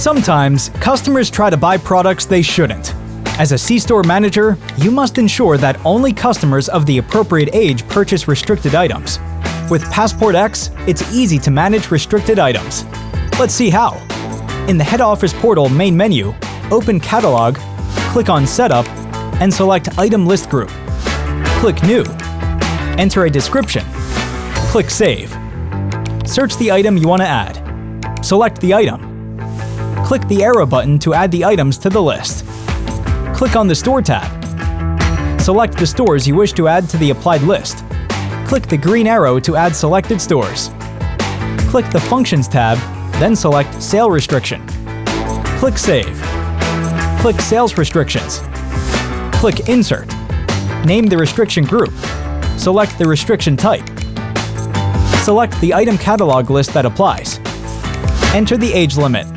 Sometimes, customers try to buy products they shouldn't. As a C-store manager, you must ensure that only customers of the appropriate age purchase restricted items. With Passport X, it's easy to manage restricted items. Let's see how. In the head office portal main menu, open Catalog, click on Setup, and select Item List Group. Click New. Enter a description. Click Save. Search the item you want to add. Select the item. Click the arrow button to add the items to the list. Click on the Store tab. Select the stores you wish to add to the applied list. Click the green arrow to add selected stores. Click the Functions tab, then select Sale Restriction. Click Save. Click Sales Restrictions. Click Insert. Name the restriction group. Select the restriction type. Select the item catalog list that applies. Enter the age limit.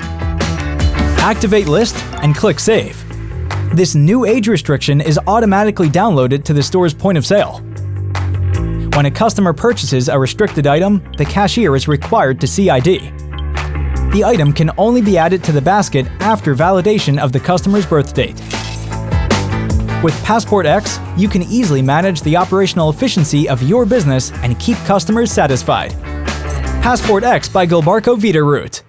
Activate list and click Save. This new age restriction is automatically downloaded to the store's point of sale. When a customer purchases a restricted item, the cashier is required to see ID. The item can only be added to the basket after validation of the customer's birth date. With Passport X, you can easily manage the operational efficiency of your business and keep customers satisfied. Passport X by Gilbarco Veeder-Root.